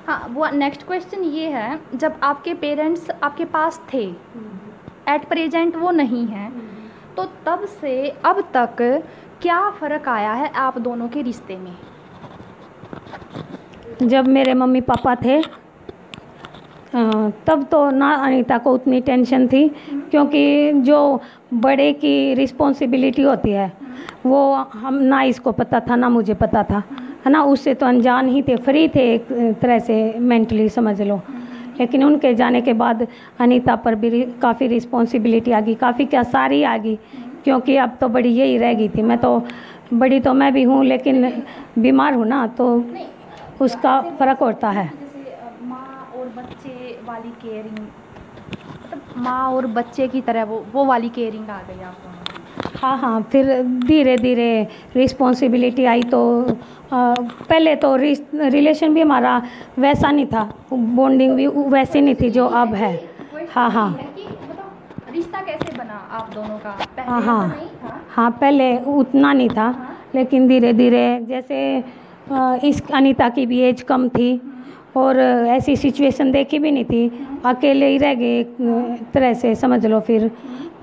हाँ, वो next question ये है, जब आपके पेरेंट्स आपके पास थे, एट प्रेजेंट वो नहीं हैं, तो तब से अब तक क्या फ़र्क आया है आप दोनों के रिश्ते में? जब मेरे मम्मी पापा थे तब तो ना अनीता को उतनी टेंशन थी, क्योंकि जो बड़े की रिस्पॉन्सिबिलिटी होती है वो हम ना इसको पता था ना मुझे पता था, है ना। उससे तो अनजान ही थे, फ्री थे एक तरह से मेंटली समझ लो। लेकिन उनके जाने के बाद अनीता पर भी काफ़ी रिस्पॉन्सिबिलिटी आ गई, काफ़ी क्या सारी आ गई, क्योंकि अब तो बड़ी यही रह गई थी। मैं तो बड़ी तो मैं भी हूँ, लेकिन बीमार हूँ ना, तो उसका फ़र्क होता है। जैसे माँ और बच्चे वाली केयरिंग, मतलब माँ और बच्चे की तरह वो वाली केयरिंग आ गई आपको? हाँ हाँ, फिर धीरे धीरे रिस्पॉन्सिबिलिटी आई, तो पहले तो रिलेशन भी हमारा वैसा नहीं था, बॉन्डिंग भी वैसी नहीं थी जो अब है। हाँ हाँ, मतलब रिश्ता कैसे बना आप दोनों का? पहले हाँ ऐसा हाँ नहीं था? हाँ, पहले उतना नहीं था, लेकिन धीरे धीरे जैसे इस अनीता की भी एज कम थी और ऐसी सिचुएशन देखी भी नहीं थी, अकेले ही रह गए एक तरह से समझ लो। फिर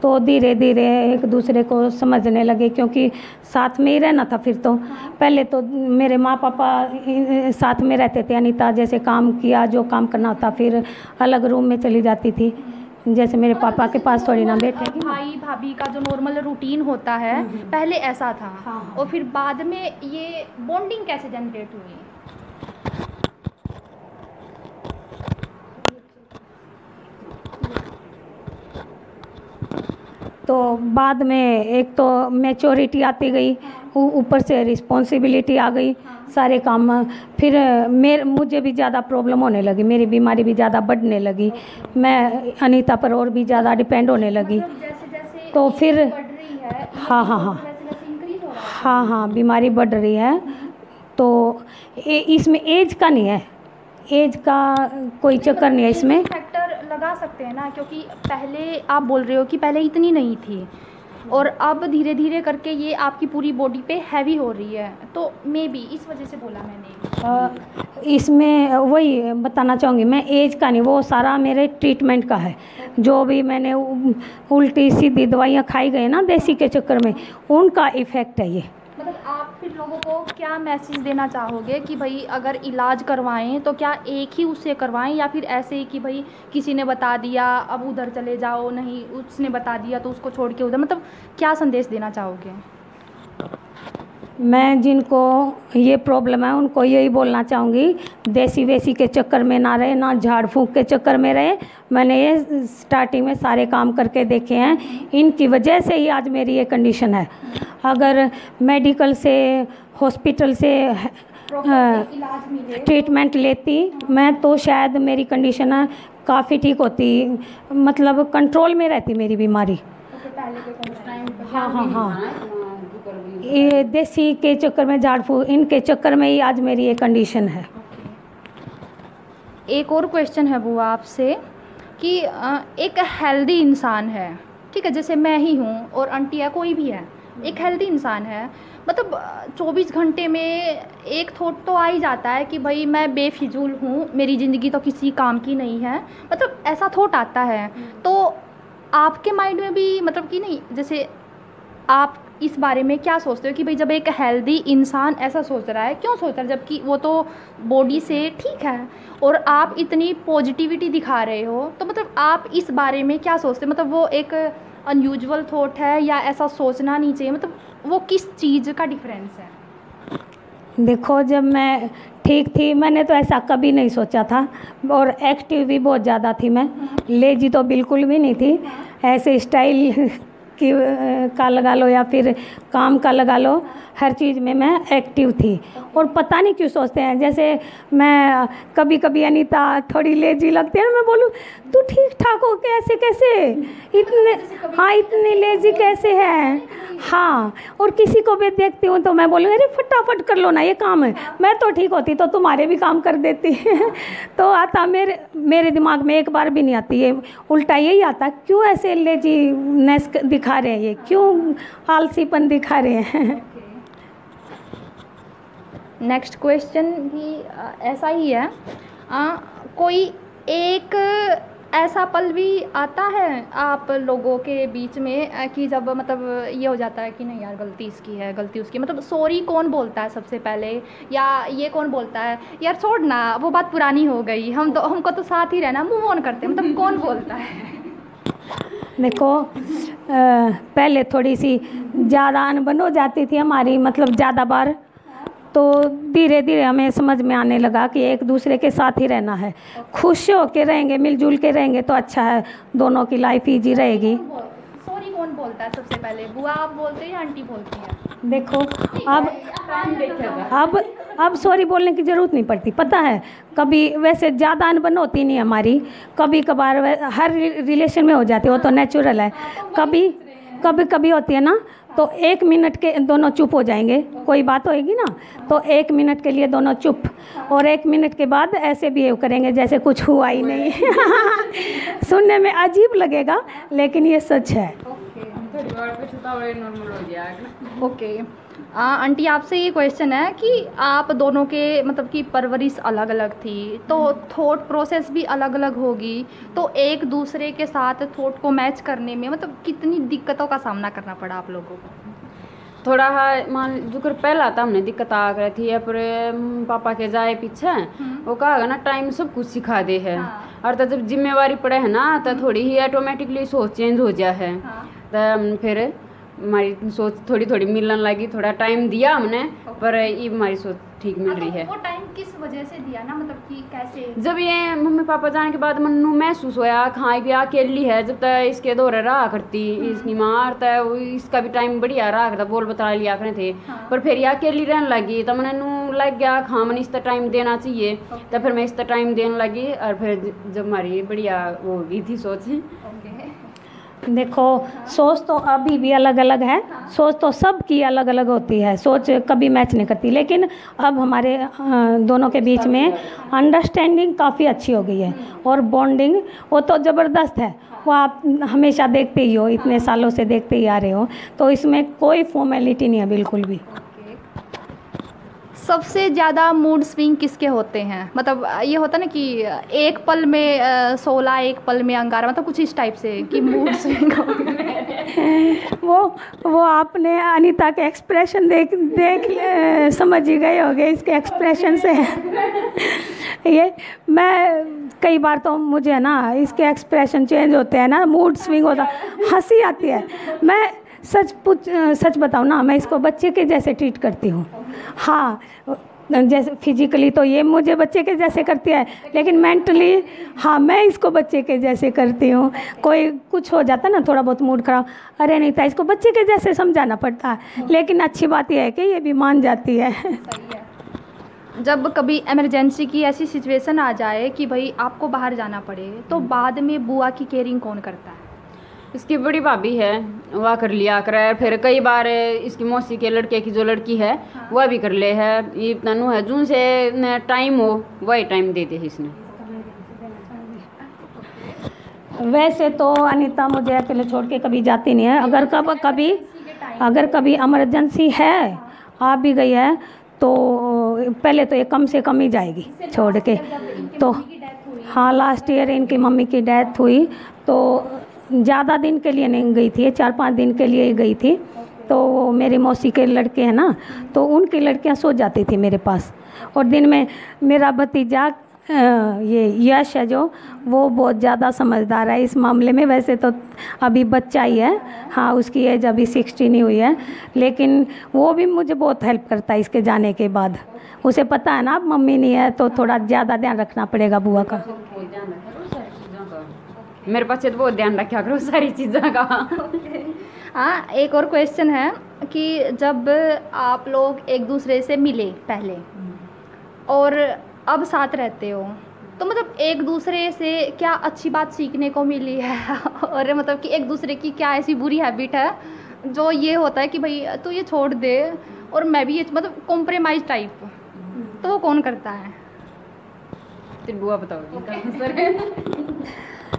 तो धीरे धीरे एक दूसरे को समझने लगे, क्योंकि साथ में ही रहना था। फिर तो पहले तो मेरे माँ पापा साथ में रहते थे, अनीता जैसे काम किया जो काम करना होता फिर अलग रूम में चली जाती थी, जैसे मेरे पापा के पास थोड़ी ना बैठेगी। भाई भाभी का जो नॉर्मल रूटीन होता है पहले ऐसा था। हाँ। और फिर बाद में ये बॉन्डिंग कैसे जनरेट हुई? तो बाद में एक तो मैच्योरिटी आती गई, ऊपर से रिस्पॉन्सिबिलिटी आ गई, सारे काम। फिर मुझे भी ज़्यादा प्रॉब्लम होने लगी, मेरी बीमारी भी ज़्यादा बढ़ने लगी, मैं अनीता पर और भी ज़्यादा डिपेंड होने लगी। जैसे तो फिर बढ़ रही है, हाँ हाँ हाँ वैसे इंक्रीज हो रहा है। हाँ हाँ, बीमारी बढ़ रही है। तो इसमें एज का नहीं है, एज का कोई चक्कर नहीं है इसमें। फैक्टर लगा सकते हैं ना, क्योंकि पहले आप बोल रहे हो कि पहले इतनी नहीं थी और अब धीरे धीरे करके ये आपकी पूरी बॉडी पे हैवी हो रही है, तो मे बी इस वजह से बोला मैंने। इसमें वही बताना चाहूँगी मैं, एज का नहीं, वो सारा मेरे ट्रीटमेंट का है। जो भी मैंने उल्टी सीधी दवाइयाँ खाई गई ना देसी के चक्कर में, उनका इफ़ेक्ट है ये। मतलब आप फिर लोगों को क्या मैसेज देना चाहोगे कि भाई अगर इलाज करवाएं तो क्या एक ही उससे करवाएं, या फिर ऐसे ही कि भाई किसी ने बता दिया अब उधर चले जाओ, नहीं उसने बता दिया तो उसको छोड़ के उधर, मतलब क्या संदेश देना चाहोगे? मैं जिनको ये प्रॉब्लम है उनको यही बोलना चाहूँगी, देसी वेसी के चक्कर में ना रहे, ना झाड़ फूंक के चक्कर में रहे। मैंने ये स्टार्टिंग में सारे काम करके देखे हैं, इनकी वजह से ही आज मेरी ये कंडीशन है। अगर मेडिकल से हॉस्पिटल से ट्रीटमेंट लेती मैं तो शायद मेरी कंडीशन काफ़ी ठीक होती, मतलब कंट्रोल में रहती मेरी बीमारी। हाँ हाँ हाँ, ये देसी के चक्कर में, झाड़ फूक इनके चक्कर में ही आज मेरी ये कंडीशन है। एक और क्वेश्चन है वो आपसे कि एक हेल्दी इंसान है, ठीक है, जैसे मैं ही हूँ और आंटी है, कोई भी है, एक हेल्दी इंसान है, मतलब 24 घंटे में एक थॉट तो आ ही जाता है कि भाई मैं बेफिजूल हूँ, मेरी ज़िंदगी तो किसी काम की नहीं है, मतलब ऐसा थॉट आता है। तो आपके माइंड में भी मतलब कि नहीं, जैसे आप इस बारे में क्या सोचते हो कि भाई जब एक हेल्दी इंसान ऐसा सोच रहा है, क्यों सोच रहा है, जबकि वो तो बॉडी से ठीक है और आप इतनी पॉजिटिविटी दिखा रहे हो, तो मतलब आप इस बारे में क्या सोचते हो? मतलब वो एक अनयूजुअल थॉट है या ऐसा सोचना नहीं चाहिए, मतलब वो किस चीज़ का डिफरेंस है? देखो, जब मैं ठीक थी मैंने तो ऐसा कभी नहीं सोचा था, और एक्टिव भी बहुत ज़्यादा थी मैं, लेजी तो बिल्कुल भी नहीं थी। ऐसे स्टाइल की का लगा लो या फिर काम का लगा लो, हर चीज़ में मैं एक्टिव थी। और पता नहीं क्यों सोचते हैं, जैसे मैं कभी कभी अनीता थोड़ी लेजी लगती है ना, मैं बोलूँ तू ठीक ठाक हो कैसे कैसे इतने, हाँ इतनी लेजी कैसे है। हाँ, और किसी को भी देखती हूँ तो मैं बोलूँ अरे फटाफट कर लो ना ये काम है, मैं तो ठीक होती तो तुम्हारे भी काम कर देती तो आता मेरे दिमाग में एक बार भी नहीं आती, ये उल्टा यही आता क्यों ऐसे लेजीनेस दिखा रहे हैं, ये क्यों आलसीपन दिखा रहे हैं। नेक्स्ट क्वेश्चन भी ऐसा ही है। कोई एक ऐसा पल भी आता है आप लोगों के बीच में कि जब मतलब ये हो जाता है कि नहीं यार गलती इसकी है, गलती उसकी, मतलब सॉरी कौन बोलता है सबसे पहले, या ये कौन बोलता है यार छोड़ ना वो बात पुरानी हो गई, हमको तो साथ ही रहना, मूव ऑन करते हैं, मतलब कौन बोलता है? देखो पहले थोड़ी सी ज़्यादा अनबन हो जाती थी हमारी, मतलब ज़्यादा बार, तो धीरे धीरे हमें समझ में आने लगा कि एक दूसरे के साथ ही रहना है, खुश होके रहेंगे, मिलजुल के रहेंगे तो अच्छा है, दोनों की लाइफ ईजी रहेगी। सॉरी कौन बोलता है सबसे पहले, बुआ आप बोलते हैं या आंटी बोलती है? देखो अब सॉरी बोलने की ज़रूरत नहीं पड़ती, पता है कभी वैसे ज़्यादा अनबन होती नहीं हमारी, कभी कभार हर रिलेशन में हो जाती है, वो तो नेचुरल है, कभी कभी होती है ना, तो 1 मिनट के दोनों चुप हो जाएंगे, कोई बात होएगी ना तो 1 मिनट के लिए दोनों चुप, और 1 मिनट के बाद ऐसे बिहेव करेंगे जैसे कुछ हुआ ही नहीं। सुनने में अजीब लगेगा लेकिन ये सच है। ओके आंटी आपसे ये क्वेश्चन है कि आप दोनों के मतलब कि परवरिश अलग अलग थी, तो थॉट प्रोसेस भी अलग अलग होगी, तो एक दूसरे के साथ थॉट को मैच करने में मतलब कितनी दिक्कतों का सामना करना पड़ा आप लोगों को? थोड़ा मान जो कर पहला था हमने दिक्कत आ रही थी, या पर पापा के जाए पीछे वो कहा ना टाइम सब कुछ सिखा दे है। हाँ। और तो जब जिम्मेवारी पड़े है ना तो थोड़ी ही ऑटोमेटिकली सोच चेंज हो जाए है। हाँ। तो फिर हमारी सोच थोड़ी थोड़ी मिलने लगी, थोड़ा टाइम दिया हमने, पर ये हमारी सोच ठीक मिल रही है। वो टाइम किस वजह से दिया ना, मतलब कि कैसे? जब ये मम्मी पापा जाने के बाद मन्नू महसूस होया खाई भी अकेली है, जब तक इसके दौरे रहा करती इसकी माँ तो इसका भी टाइम बढ़िया रहा करता, बोल बता लिया करते थे। हाँ। पर फिर ये अकेली रहने लगी तो मन्नू लग गया खां मैंने इस तरह टाइम देना चाहिए, तो फिर मैं इस तरह टाइम देने लगी, और फिर जब हमारी बढ़िया वो हो गई थी सोच। देखो सोच तो अभी भी अलग अलग है, सोच तो सबकी अलग अलग होती है, सोच कभी मैच नहीं करती, लेकिन अब हमारे दोनों के बीच में अंडरस्टैंडिंग काफ़ी अच्छी हो गई है, और बॉन्डिंग वो तो ज़बरदस्त है, वो आप हमेशा देखते ही हो, इतने सालों से देखते ही आ रहे हो, तो इसमें कोई फॉर्मेलिटी नहीं है बिल्कुल भी। सबसे ज़्यादा मूड स्विंग किसके होते हैं? मतलब ये होता ना कि एक पल में 16, एक पल में अंगारा, मतलब कुछ इस टाइप से कि मूड स्विंग वो आपने अनीता के एक्सप्रेशन देख समझ ही गए होंगे इसके एक्सप्रेशन से। ये मैं कई बार तो मुझे है ना इसके एक्सप्रेशन चेंज होते हैं ना, मूड स्विंग होता, हंसी आती है। मैं सच बताऊँ ना, मैं इसको बच्चे के जैसे ट्रीट करती हूँ। हाँ जैसे फिजिकली तो ये मुझे बच्चे के जैसे करती है, लेकिन मेंटली हाँ मैं इसको बच्चे के जैसे करती हूँ। कोई कुछ हो जाता ना थोड़ा बहुत मूड खराब, अरे नहीं था, इसको बच्चे के जैसे समझाना पड़ता है, लेकिन अच्छी बात यह है कि ये भी मान जाती है। जब कभी इमरजेंसी की ऐसी सिचुएशन आ जाए कि भाई आपको बाहर जाना पड़े, तो बाद में बुआ की केयरिंग कौन करता है? इसकी बड़ी भाभी है, वह कर लिया करे, फिर कई बार इसकी मौसी के लड़के की जो लड़की है वह भी कर ले है। ये तनु है जून से टाइम हो वही टाइम देते हैं इसने। वैसे तो अनीता मुझे अकेले छोड़ के कभी जाती नहीं है, अगर कभी इमरजेंसी है आ भी गई है तो पहले तो ये कम से कम ही जाएगी छोड़ के। तो हाँ लास्ट ईयर इनकी मम्मी की डेथ हुई तो ज़्यादा दिन के लिए नहीं गई थी, 4-5 दिन के लिए ही गई थी। तो मेरी मौसी के लड़के हैं ना, तो उनकी लड़कियां सो जाती थी मेरे पास, और दिन में मेरा भतीजा ये यश है जो वो बहुत ज़्यादा समझदार है इस मामले में। वैसे तो अभी बच्चा ही है, हाँ उसकी एज अभी 16 ही हुई है, लेकिन वो भी मुझे बहुत हेल्प करता है इसके जाने के बाद। उसे पता है ना अब मम्मी नहीं है तो थोड़ा ज़्यादा ध्यान रखना पड़ेगा बुआ का। मेरे पास तो बहुत ध्यान रखा करो सारी चीज़ों का। हाँ एक और क्वेश्चन है कि जब आप लोग एक दूसरे से मिले पहले और अब साथ रहते हो, तो मतलब एक दूसरे से क्या अच्छी बात सीखने को मिली है और मतलब कि एक दूसरे की क्या ऐसी बुरी हैबिट है जो ये होता है कि भाई तू ये छोड़ दे और मैं भी ये, मतलब कॉम्प्रोमाइज़ टाइप, तो वो कौन करता है? फिर बुआ बताओगी।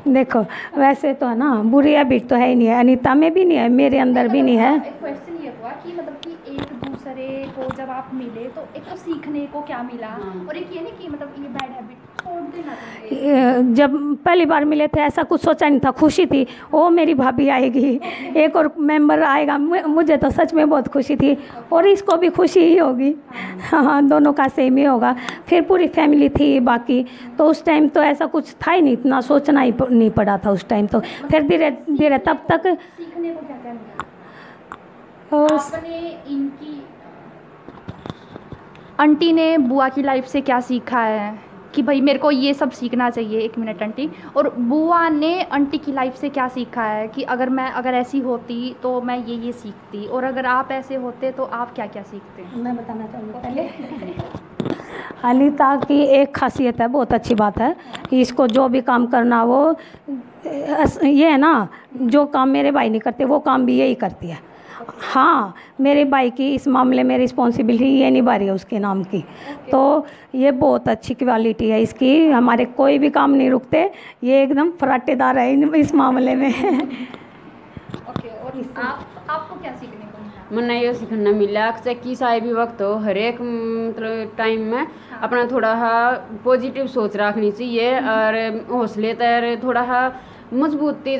देखो वैसे तो है ना बुरी हैबिट तो है ही नहीं है, अनीता में भी नहीं है, मेरे अंदर भी नहीं है। क्वेश्चन ये हुआ कि मतलब कि एक दूसरे दूसरे को जब आप मिले तो एक तो सीखने को क्या मिला, और एक ये नहीं कि मतलब ये बैड हैबिट छोड़ देना चाहिए। जब पहली बार मिले थे ऐसा कुछ सोचा नहीं था, खुशी थी ओ मेरी भाभी आएगी, एक और मेंबर आएगा, मुझे तो सच में बहुत खुशी थी, और इसको भी खुशी ही होगी। हाँ, दोनों का सेम ही होगा। फिर पूरी फैमिली थी बाकी, तो उस टाइम तो ऐसा कुछ था ही नहीं, इतना सोचना ही नहीं पड़ा था उस टाइम। तो फिर धीरे धीरे तब तक सीखने को क्या क्या मिला और आपने? इनकी आंटी ने बुआ की लाइफ से क्या सीखा है कि भाई मेरे को ये सब सीखना चाहिए? एक मिनट आंटी। और बुआ ने आंटी की लाइफ से क्या सीखा है कि अगर ऐसी होती तो मैं ये सीखती, और अगर आप ऐसे होते तो आप क्या क्या सीखते हैं? मैं बताना चाहूँगी पहले। अनीता की एक खासियत है, बहुत अच्छी बात है, इसको जो भी काम करना वो ये है ना, जो काम मेरे भाई नहीं करते वो काम भी यही करती है। हाँ, मेरे भाई की इस मामले में रिस्पॉन्सिबिलिटी ये निभा रही है उसके नाम की, तो ये बहुत अच्छी क्वालिटी है इसकी। हमारे कोई भी काम नहीं रुकते, ये एकदम फराटेदार है इस मामले में। ओके, और आपको क्या सीखने को मिला? मना ये सीखना मिला कि किसी भी वक्त हो, हर एक मतलब टाइम में अपना थोड़ा पॉजिटिव सोच रखनी चाहिए, और हौसले तर थोड़ा मजबूती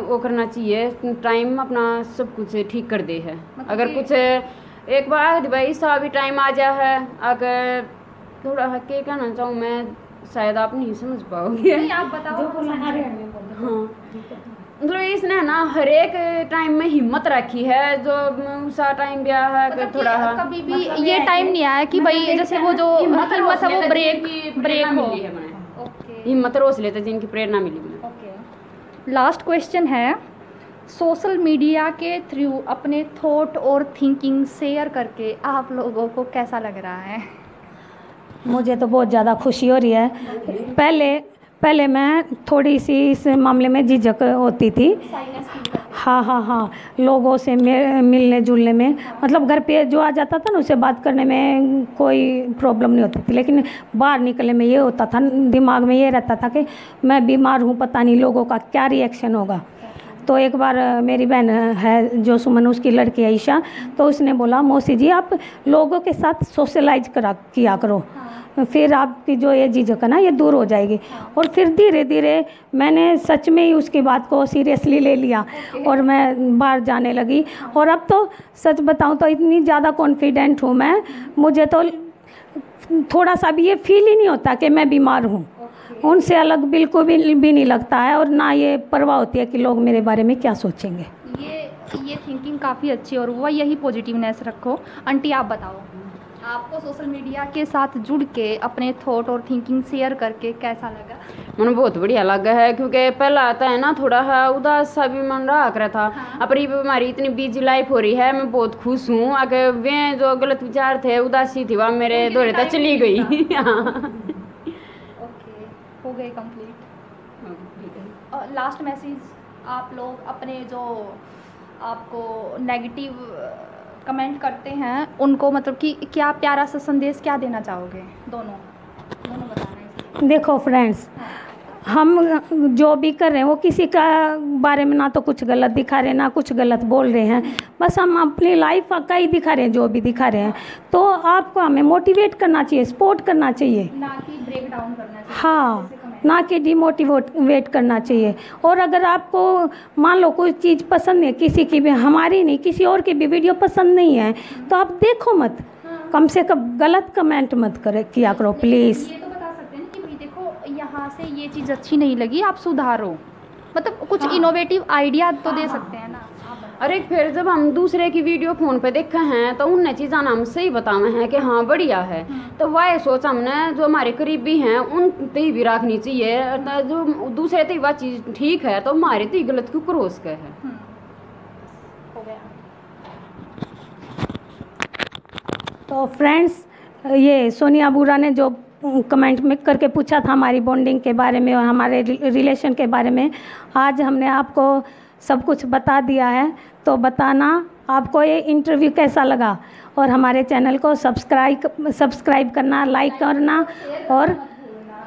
वो करना चाहिए। टाइम अपना सब कुछ ठीक कर दे है। अगर कुछ एक बार भाई सा भी टाइम आ जा है, अगर थोड़ा क्या कहना चाहूँ मैं, शायद आप नहीं समझ पाओगे। नहीं, आप बताओ। हाँ, मतलब इसने ना हर एक टाइम में हिम्मत रखी है, जो सा टाइम भी आया है मतलब थोड़ा कभी भी ये टाइम नहीं आया कि भाई जैसे वो जो हिम्मत है वो ब्रेक हो। हिम्मत और हौसले थे जिनकी प्रेरणा मिली मुझे। लास्ट क्वेश्चन है, सोशल मीडिया के थ्रू अपने थॉट और थिंकिंग शेयर करके आप लोगों को कैसा लग रहा है? मुझे तो बहुत ज़्यादा खुशी हो रही है। पहले मैं थोड़ी सी इस मामले में झिझक होती थी। हाँ, लोगों से मिलने जुलने में, मतलब घर पे जो आ जाता था ना उससे बात करने में कोई प्रॉब्लम नहीं होती थी, लेकिन बाहर निकलने में ये होता था, दिमाग में ये रहता था कि मैं बीमार हूँ, पता नहीं लोगों का क्या रिएक्शन होगा। तो एक बार मेरी बहन है जो सुमन, उसकी लड़की है ईशा, तो उसने बोला मौसी जी आप लोगों के साथ सोशलाइज किया करो, फिर आपकी जो ये झिझक है ना ये दूर हो जाएगी। और फिर धीरे धीरे मैंने सच में ही उसकी बात को सीरियसली ले लिया और मैं बाहर जाने लगी। और अब तो सच बताऊं तो इतनी ज़्यादा कॉन्फिडेंट हूँ मैं, मुझे तो थोड़ा सा भी ये फील ही नहीं होता कि मैं बीमार हूँ। उनसे अलग बिल्कुल भी नहीं लगता है, और ना ये परवाह होती है कि लोग मेरे बारे में क्या सोचेंगे। ये थिंकिंग काफ़ी अच्छी, और वह यही पॉजिटिवनेस रखो। आंटी आप बताओ, आपको सोशल मीडिया के साथ जुड़ के अपने थॉट और थिंकिंग शेयर करके कैसा लगा? मन बहुत बढ़िया लगा है, क्योंकि पहला आता है ना थोड़ा उदास सा भी मन रहा कर था। अपनी हमारी इतनी बिजी लाइफ हो रही है, मैं बहुत खुश हूँ। अगर वे जो गलत विचार थे, उदासी थी, वह मेरे दौरे तक चली गई। ओके, हो गए कंप्लीट। लास्ट मैसेज आप लोग अपने जो आपको नेगेटिव कमेंट करते हैं उनको, मतलब कि क्या प्यारा सा संदेश क्या देना चाहोगे? दोनों बताना है। देखो फ्रेंड्स, हम जो भी कर रहे हैं वो किसी का बारे में ना तो कुछ गलत दिखा रहे हैं ना कुछ गलत बोल रहे हैं, बस हम अपनी लाइफ का ही दिखा रहे हैं। जो भी दिखा रहे हैं तो आपको हमें मोटिवेट करना चाहिए, सपोर्ट करना चाहिए, ना कि ब्रेक डाउन करना चाहिए। हाँ, ना कि डिमोटिवेट करना चाहिए। और अगर आपको मान लो कोई चीज़ पसंद नहीं है, किसी की भी, हमारी नहीं किसी और की भी वीडियो पसंद नहीं है, तो आप देखो मत, कम से कम गलत कमेंट मत किया करो प्लीज़। ये तो बता सकते हैं कि भाई देखो यहाँ से ये चीज़ अच्छी नहीं लगी, आप सुधारो, मतलब कुछ इनोवेटिव आइडिया तो दे सकते हैं ना। अरे फिर जब हम दूसरे की वीडियो फ़ोन पे देखे हैं तो उनने चीज़ हम सही बतावे हैं कि हाँ बढ़िया है, तो वह सोच हमने जो हमारे करीबी हैं उन ते भी रखनी चाहिए। तो जो दूसरे ते वह चीज़ ठीक है तो हमारे ते गलत क्यों क्रोस के है। हो गया। तो फ्रेंड्स, ये सोनिया बुरा ने जो कमेंट में करके पूछा था हमारी बॉन्डिंग के बारे में और हमारे रिलेशन के बारे में, आज हमने आपको सब कुछ बता दिया है। तो बताना आपको ये इंटरव्यू कैसा लगा, और हमारे चैनल को सब्सक्राइब करना, लाइक करना, और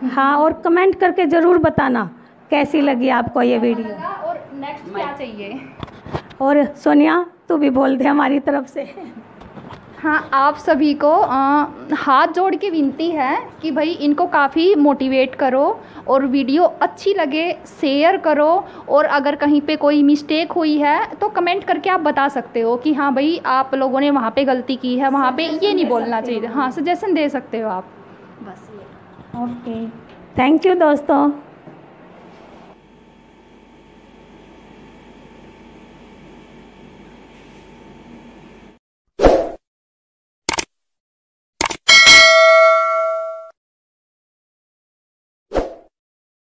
हाँ, और कमेंट करके ज़रूर बताना कैसी लगी आपको ये वीडियो, और नेक्स्ट क्या चाहिए। और सोनिया तू भी बोल दे हमारी तरफ से। हाँ, आप सभी को हाथ जोड़ के विनती है कि भाई इनको काफ़ी मोटिवेट करो और वीडियो अच्छी लगे शेयर करो, और अगर कहीं पे कोई मिस्टेक हुई है तो कमेंट करके आप बता सकते हो कि हाँ भाई आप लोगों ने वहाँ पे गलती की है, वहाँ पे ये नहीं बोलना चाहिए। हाँ, सजेशन दे सकते हो आप। बस ये। ओके, थैंक यू दोस्तों।